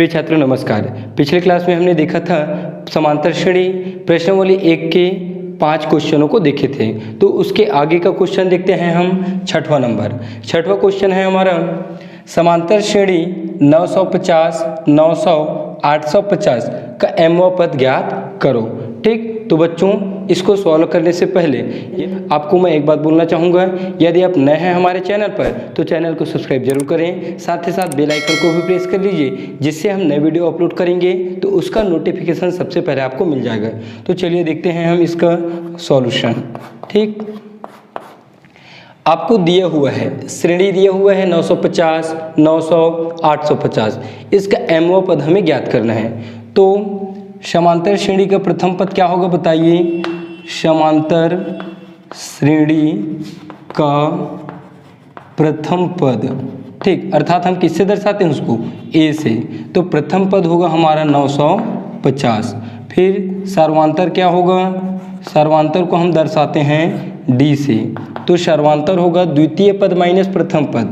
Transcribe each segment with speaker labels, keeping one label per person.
Speaker 1: प्रिय छात्रों नमस्कार। पिछले क्लास में हमने देखा था समांतर श्रेणी प्रश्नावली 1 के 5 क्वेश्चनों को देखे थे। तो उसके आगे का क्वेश्चन देखते हैं हम। छठवां क्वेश्चन है हमारा समांतर श्रेणी 950, 900, 850 का mवां पद ज्ञात करो। ठीक, तो बच्चों इसको सॉल्व करने से पहले आपको मैं एक बात बोलना चाहूँगा, यदि आप नए हैं हमारे चैनल पर तो चैनल को सब्सक्राइब जरूर करें, साथ ही साथ बेल आइकन को भी प्रेस कर लीजिए, जिससे हम नए वीडियो अपलोड करेंगे तो उसका नोटिफिकेशन सबसे पहले आपको मिल जाएगा। तो चलिए देखते हैं हम इसका सॉल्यूशन। ठीक, आपको दिया हुआ है श्रेणी दिया हुआ है 950, 900, 850। इसका mवां पद हमें ज्ञात करना है। तो समांतर श्रेणी का प्रथम पद क्या होगा बताइए। समांतर श्रेणी का प्रथम पद, ठीक, अर्थात हम किससे दर्शाते हैं उसको, a से। तो प्रथम पद होगा हमारा 950। फिर सर्वांतर क्या होगा, सर्वांतर को हम दर्शाते हैं d से। तो सर्वांतर होगा द्वितीय पद माइनस प्रथम पद।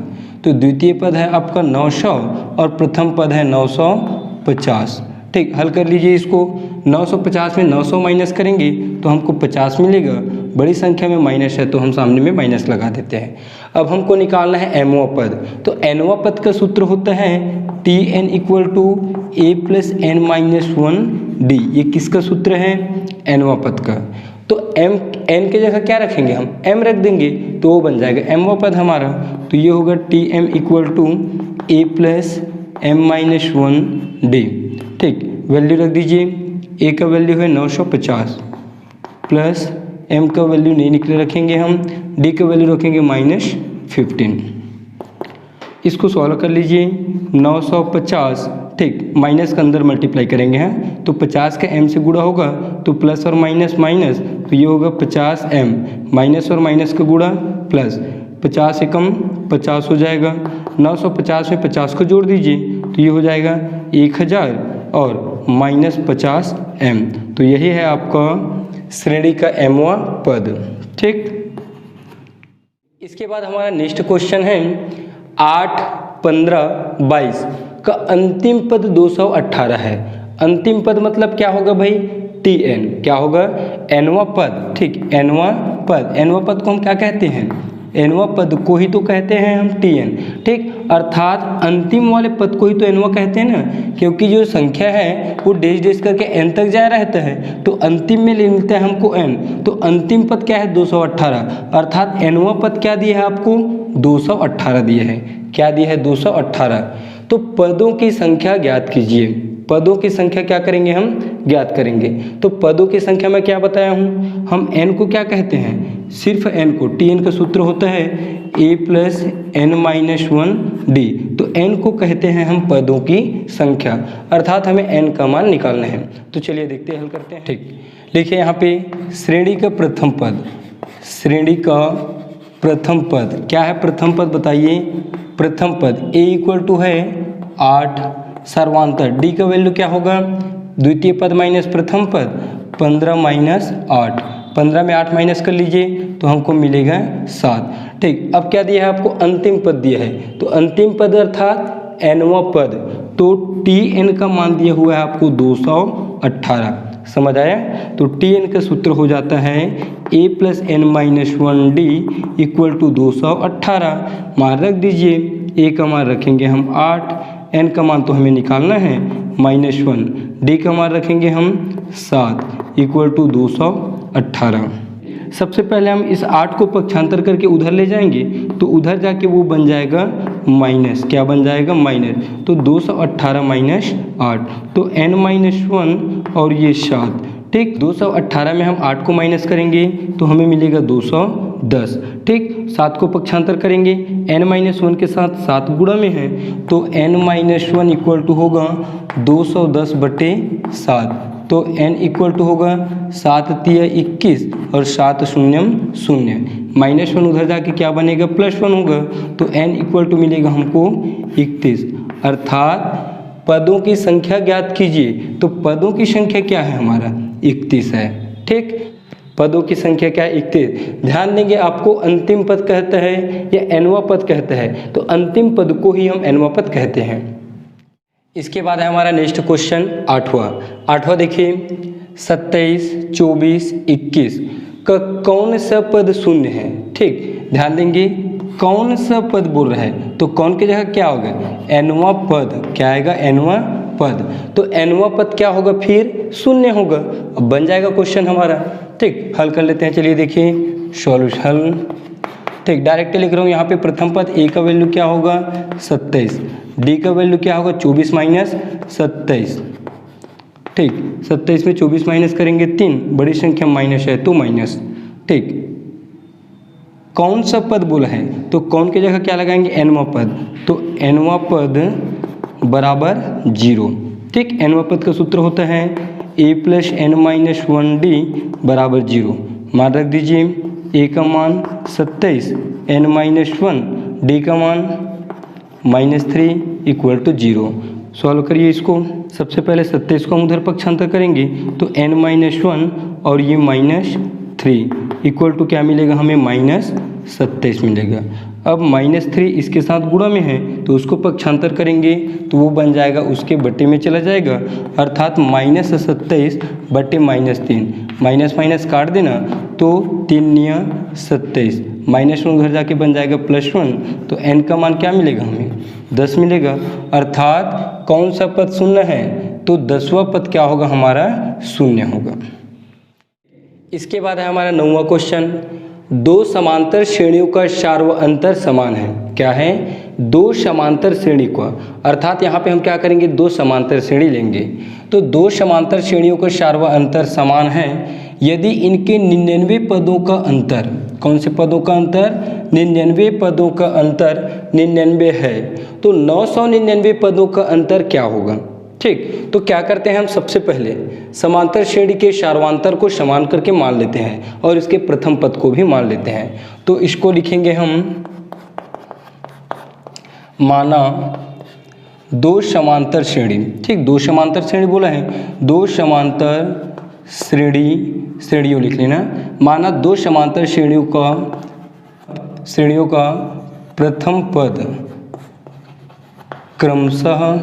Speaker 1: तो द्वितीय पद है आपका 900 और प्रथम पद है 950। ठीक, हल कर लीजिए इसको। 950 में 900 माइनस करेंगे तो हमको 50 मिलेगा। बड़ी संख्या में माइनस है तो हम सामने में माइनस लगा देते हैं। अब हमको निकालना है mवां पद। तो nवां पद का सूत्र होता है Tn = a + n - 1d। ये किसका सूत्र है, nवां पद का। तो n के जगह क्या रखेंगे हम, m रख देंगे तो वो बन जाएगा mवां पद हमारा। तो ये होगा Tm = a + m - 1d। ठीक, वैल्यू रख दीजिए। a का वैल्यू है 950 प्लस m का वैल्यू नहीं निकले रखेंगे हम, d का वैल्यू रखेंगे -15। इसको सॉल्व कर लीजिए। 950, ठीक, माइनस के अंदर मल्टीप्लाई करेंगे हैं तो 50 का m से गुणा होगा तो प्लस और माइनस माइनस, तो ये होगा 50m, माइनस और माइनस का गुणा प्लस, 50 से कम 50 हो जाएगा। 950 में 50 को जोड़ दीजिए तो ये हो जाएगा 1000 और -50m। तो यही है आपका श्रेणी का mवां पद। ठीक, इसके बाद हमारा नेक्स्ट क्वेश्चन है 8, 15, 22 का अंतिम पद 218 है। अंतिम पद मतलब क्या होगा भाई, Tn। क्या होगा, nवां पद। ठीक, nवां पद को हम क्या कहते हैं, nवां पद को ही तो कहते हैं हम Tn। ठीक, अर्थात अंतिम वाले पद को ही तो nवां कहते हैं ना, क्योंकि जो संख्या है वो डेश डेश करके n तक जा रहता है तो अंतिम में ले मिलता है हमको n। तो अंतिम पद क्या है 218, अर्थात nवां पद क्या दिया है आपको 218 दिया है। क्या दिया है 218। तो पदों की संख्या ज्ञात कीजिए। पदों की संख्या क्या करेंगे हम, ज्ञात करेंगे। तो पदों की संख्या मैं क्या बताया हूँ, हम n को क्या कहते हैं, सिर्फ n को। Tn का सूत्र होता है a + n - 1d। तो n को कहते हैं हम पदों की संख्या, अर्थात हमें n का मान निकालना है। तो चलिए देखते हैं, हल करते हैं। ठीक, लिखिए यहाँ पे श्रेणी का प्रथम पद। श्रेणी का प्रथम पद क्या है, प्रथम पद बताइए। प्रथम पद a = है 8, सर्वांतर d का वैल्यू क्या होगा, द्वितीय पद माइनस प्रथम पद 15 - 8। 15 में 8 माइनस कर लीजिए तो हमको मिलेगा 7। ठीक, अब क्या दिया है आपको, अंतिम पद दिया है। तो अंतिम पद अर्थात nवां पद। तो Tn का मान दिया हुआ है आपको 218। समझ आया। तो Tn का सूत्र हो जाता है a + n - 1d = 218। मान रख दीजिए, a का मान रखेंगे हम 8, n का मान तो हमें निकालना है -1, d का मान रखेंगे हम 7 = 218। सबसे पहले हम इस 8 को पक्षांतर करके उधर ले जाएंगे तो उधर जाके वो बन जाएगा माइनस। क्या बन जाएगा, माइनस। तो 218 - 8 तो n - 1 और ये 7। ठीक, 218 में हम 8 को माइनस करेंगे तो हमें मिलेगा 210। ठीक, 7 को पक्षांतर करेंगे, n - 1 के साथ 7 गुणा में है तो n - 1 = होगा 210/7। तो n = होगा 7 × 21 और 7 शून्यम 0। -1 उधर जाके क्या बनेगा, +1 होगा। तो n = मिलेगा हमको 31। अर्थात पदों की संख्या ज्ञात कीजिए। तो पदों की संख्या क्या है हमारा, 31 है। ठीक, पदों की संख्या क्या है, 31। ध्यान देंगे, आपको अंतिम पद कहता है या nवां पद कहता है, तो अंतिम पद को ही हम nवां पद कहते हैं। इसके बाद है हमारा नेक्स्ट क्वेश्चन 8वां देखिए 27, 24, 21 का कौन सा पद शून्य है। ठीक, ध्यान देंगे कौन सा पद बोल रहा है, तो कौन की जगह क्या होगा, nवां पद। क्या आएगा, nवां पद। तो nवां पद क्या होगा, फिर शून्य होगा। अब बन जाएगा क्वेश्चन हमारा। ठीक, हल कर लेते हैं। चलिए देखिए सॉल्यूशन। ठीक, डायरेक्ट लिख रहा हूँ यहाँ पे। प्रथम पद a का वैल्यू क्या होगा 27, d का वैल्यू क्या होगा 24 माइनस 27। ठीक, 27 में 24 माइनस करेंगे 3, बड़ी संख्या माइनस है तो माइनस। ठीक, कौन सा पद बोला है, तो कौन की जगह क्या लगाएंगे, nवां पद। तो nवां पद बराबर 0। ठीक, nवां पद का सूत्र होता है a + n-1d बराबर 0। मान रख दीजिए a का मान 27, n-1, d का मान -3 = 0। सॉल्व करिए इसको। सबसे पहले 27 को हम उधर पक्षांतर करेंगे तो n-1 और ये -3 = क्या मिलेगा हमें, -27 मिलेगा। अब -3 इसके साथ गुणा में है तो उसको पक्षांतर करेंगे तो वो बन जाएगा उसके बट्टे में चला जाएगा, अर्थात -27 बट्टे -3। माइनस माइनस काट देना तो 3 × 27, -1 उधर जाके बन जाएगा +1। तो n का मान क्या मिलेगा हमें, 10 मिलेगा। अर्थात कौन सा पद शून्य है, तो 10वां पद क्या होगा हमारा, शून्य होगा। इसके बाद है हमारा 9वां क्वेश्चन। दो समांतर श्रेणियों का शार्व अंतर समान है। क्या है, दो समांतर श्रेणी का, अर्थात यहाँ पे हम क्या करेंगे, दो समांतर श्रेणी लेंगे। तो दो समांतर श्रेणियों का शार्व अंतर समान है यदि इनके 99 पदों का अंतर, कौन से पदों का अंतर, 99 पदों का अंतर 99 है, तो 999 पदों का अंतर क्या होगा। ठीक, तो क्या करते हैं हम, सबसे पहले समांतर श्रेणी के शार्वांतर को समान करके मान लेते हैं और इसके प्रथम पद को भी मान लेते हैं। तो इसको लिखेंगे हम, माना दो समांतर श्रेणी। ठीक, दो समांतर श्रेणी बोला है, दो समांतर श्रेणियों लिख लेना। माना दो समांतर श्रेणियों का प्रथम पद क्रमशः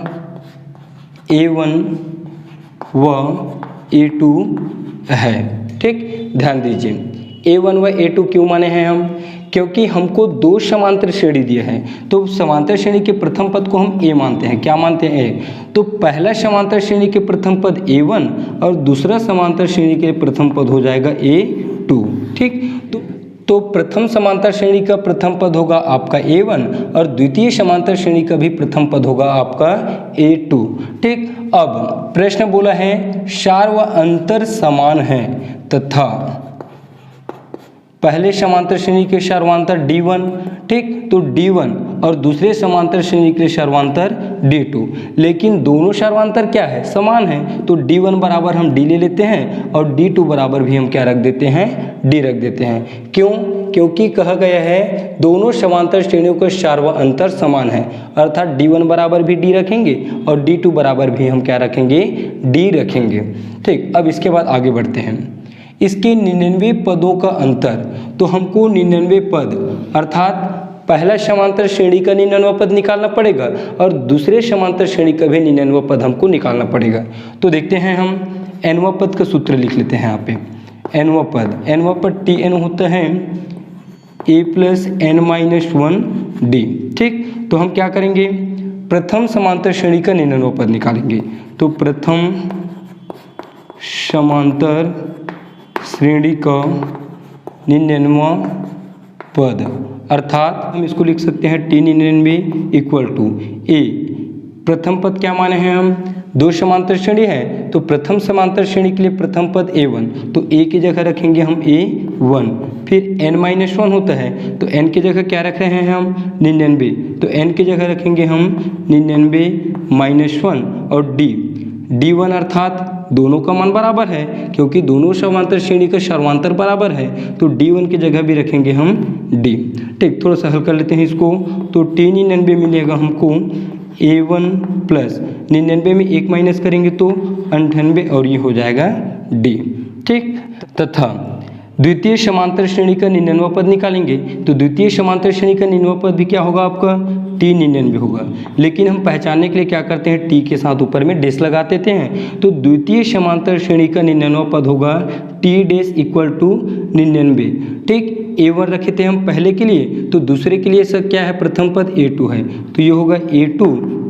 Speaker 1: A1 व A2 है। ठीक, ध्यान दीजिए A1 व A2 क्यों माने हैं हम, क्योंकि हमको दो समांतर श्रेणी दिया है तो समांतर श्रेणी के प्रथम पद को हम A मानते हैं। क्या मानते हैं, A। तो पहला समांतर श्रेणी के प्रथम पद A1 और दूसरा समांतर श्रेणी के प्रथम पद हो जाएगा A2। ठीक, तो प्रथम समांतर श्रेणी का प्रथम पद होगा आपका A1 और द्वितीय समांतर श्रेणी का भी प्रथम पद होगा आपका A2। ठीक, अब प्रश्न बोला है शार्व अंतर समान है तथा पहले समांतर श्रेणी के शार्वांतर D1। ठीक, तो D1 और दूसरे समांतर श्रेणी के शार्वांतर D2, लेकिन दोनों शार्वांतर क्या है, समान है। तो D1 बराबर हम D ले लेते हैं और D2 बराबर भी हम क्या रख देते हैं, D रख देते हैं। क्यों, क्योंकि कहा गया है दोनों समांतर श्रेणियों का शार्व अंतर समान है, अर्थात D1 बराबर भी D रखेंगे और D2 बराबर भी हम क्या रखेंगे, D रखेंगे। ठीक, अब इसके बाद आगे बढ़ते हैं। इसके 99 पदों का अंतर, तो हमको 99 पद अर्थात पहला समांतर श्रेणी का 99वां पद निकालना पड़ेगा और दूसरे समांतर श्रेणी का भी 99वां पद हमको निकालना पड़ेगा। तो देखते हैं हम nवां पद का सूत्र लिख लेते हैं यहाँ पे। nवां पद Tn होता है A + n-1d। ठीक, तो हम क्या करेंगे, प्रथम समांतर श्रेणी का 99वां पद निकालेंगे। तो प्रथम समांतर श्रेणी का 99वां पद, अर्थात हम इसको लिख सकते हैं T99 = A। प्रथम पद क्या माने हैं हम, दो समांतर श्रेणी है तो प्रथम समांतर श्रेणी के लिए प्रथम पद A1, तो A की जगह रखेंगे हम A1। फिर n-1 होता है तो n की जगह क्या रख रहे हैं हम, 99, तो n की जगह रखेंगे हम 99 - 1 और D1 अर्थात दोनों का मान बराबर है क्योंकि दोनों समांतर श्रेणी का शार्वांतर बराबर है, तो D1 की जगह भी रखेंगे हम D। ठीक, थोड़ा सा हल कर लेते हैं इसको। तो T99 मिलेगा हमको A1 + 99 में 1 माइनस करेंगे तो 98 और ये हो जाएगा D। ठीक, तथा द्वितीय समांतर श्रेणी का 99वां पद निकालेंगे तो द्वितीय समांतर श्रेणी का 99वां पद भी क्या होगा आपका T99 होगा। लेकिन हम पहचानने के लिए क्या करते हैं, T के साथ ऊपर में डैश लगा देते हैं। तो द्वितीय समांतर श्रेणी का 99वां पद होगा T डैश इक्वल टू 99। ठीक, A1 रखे थे हम पहले के लिए, तो दूसरे के लिए सर क्या है, प्रथम पद A2 है, तो ये होगा A2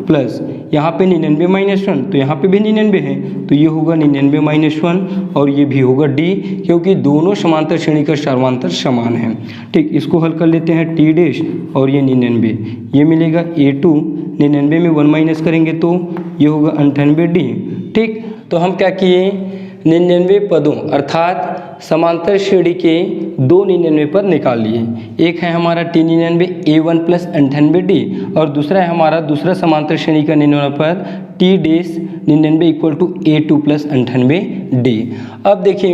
Speaker 1: प्लस यहाँ पे 99 माइनस 1, तो यहाँ पे भी 99 है, तो ये होगा 99 माइनस 1 और ये भी होगा D, क्योंकि दोनों समांतर श्रेणी का सर्वांतर समान है। ठीक, इसको हल कर लेते हैं T डैश और ये 99, ये मिलेगा A2, 99 में 1 माइनस करेंगे तो ये होगा 98D। ठीक, तो हम क्या किए, 99 पदों अर्थात समांतर श्रेणी के 2 99 पद निकाल लिए। एक है हमारा T99 A1 प्लस 98D और दूसरा है हमारा दूसरा समांतर श्रेणी का 99 पद T dash 99 equal to A2 plus 98D। अब देखिए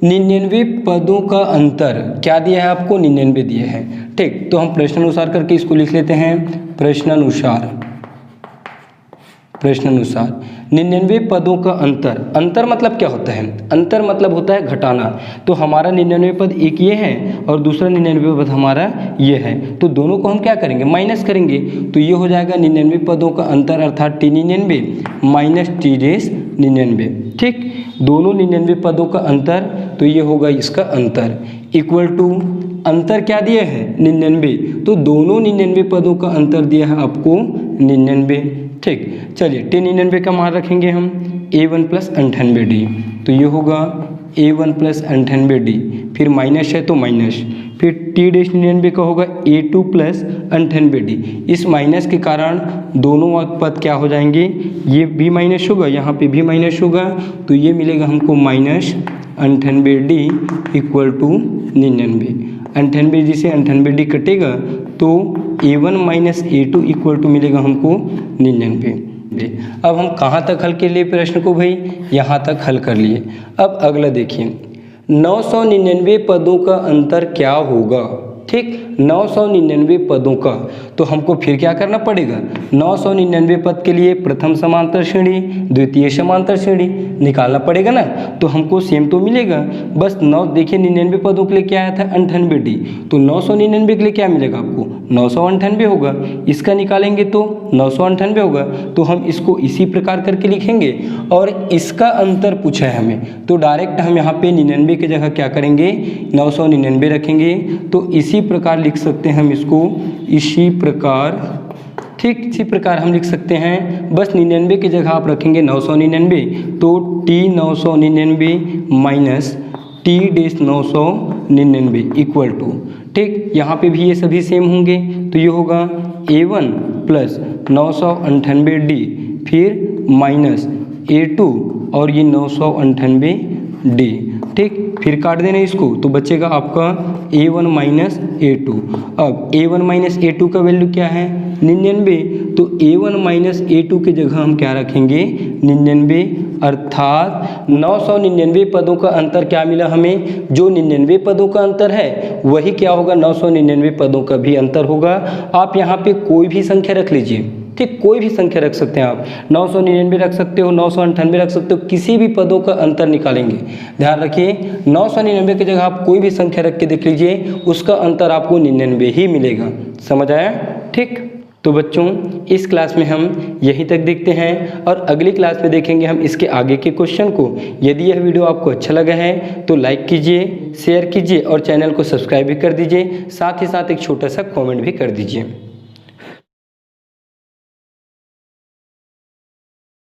Speaker 1: 99 पदों का अंतर क्या दिया है आपको, 99 दिया है। ठीक, तो हम प्रश्नानुसार करके इसको लिख लेते हैं। प्रश्नानुसार 99 पदों का अंतर मतलब क्या होता है, अंतर मतलब होता है घटाना। तो हमारा 99 पद एक ये है और दूसरा 99 पद हमारा ये है, तो दोनों को हम क्या करेंगे, माइनस करेंगे। तो ये हो जाएगा 99 पदों का अंतर अर्थात T99 माइनस T डैश 99। ठीक, दोनों 99 पदों का अंतर, तो ये होगा इसका अंतर इक्वल टू अंतर क्या दिया है 99, तो दोनों 99 पदों का अंतर दिया है आपको 99। ठीक, चलिए T99 का मान रखेंगे हम A1 प्लस 98D, तो ये होगा A1 प्लस 98D, फिर माइनस है तो माइनस, फिर T डैश 99 का होगा A2 प्लस 98D। इस माइनस के कारण दोनों पद क्या हो जाएंगे, ये भी माइनस होगा, यहाँ पे भी माइनस होगा, तो ये मिलेगा हमको माइनस 98D इक्वल टू 99। 98 से 98D कटेगा तो A1 minus A2 equal to मिलेगा हमको 99। अब हम कहाँ तक हल कर लिए प्रश्न को भाई, यहाँ तक हल कर लिए। अब अगला देखिए 999 पदों का अंतर क्या होगा। ठीक, 999 पदों का, तो हमको फिर क्या करना पड़ेगा, 999 पद के लिए प्रथम समांतर श्रेणी द्वितीय समांतर श्रेणी निकालना पड़ेगा ना। तो हमको सेम तो मिलेगा, बस 9 देखिए 99 पदों के लिए क्या आया था 98D, तो 999 के लिए क्या मिलेगा आपको 998 होगा। इसका निकालेंगे तो 998 होगा, तो हम इसको इसी प्रकार करके लिखेंगे। और इसका अंतर पूछा है हमें, तो डायरेक्ट हम यहाँ पे 99 की जगह क्या करेंगे 999 रखेंगे, तो इसी प्रकार लिख सकते हैं हम इसको, इसी प्रकार। ठीक, इसी प्रकार हम लिख सकते हैं, बस 99 की जगह आप रखेंगे 999, तो T 999 minus T dash 999 equal to, ठीक, यहाँ पे भी ये सभी सेम होंगे, तो ये होगा A1 प्लस 998D फिर माइनस A2 और ये 998D। ठीक, फिर काट देना इसको, तो बचेगा आपका A1 माइनस A2। अब A1 माइनस A2 का वैल्यू क्या है 99, तो A1 माइनस A2 की जगह हम क्या रखेंगे 99, अर्थात 999 पदों का अंतर क्या मिला हमें, जो 99 पदों का अंतर है वही क्या होगा 999 पदों का भी अंतर होगा। आप यहाँ पे कोई भी संख्या रख लीजिए, ठीक, कोई भी संख्या रख सकते हैं आप, 999 रख सकते हो, 998 रख सकते हो, किसी भी पदों का अंतर निकालेंगे। ध्यान रखिए 999 की जगह आप कोई भी संख्या रख के देख लीजिए, उसका अंतर आपको 99 ही मिलेगा। समझ आया। ठीक, तो बच्चों इस क्लास में हम यहीं तक देखते हैं और अगली क्लास में देखेंगे हम इसके आगे के क्वेश्चन को। यदि यह वीडियो आपको अच्छा लगा है तो लाइक कीजिए, शेयर कीजिए और चैनल को सब्सक्राइब भी कर दीजिए, साथ ही साथ एक छोटा सा कमेंट भी कर दीजिए।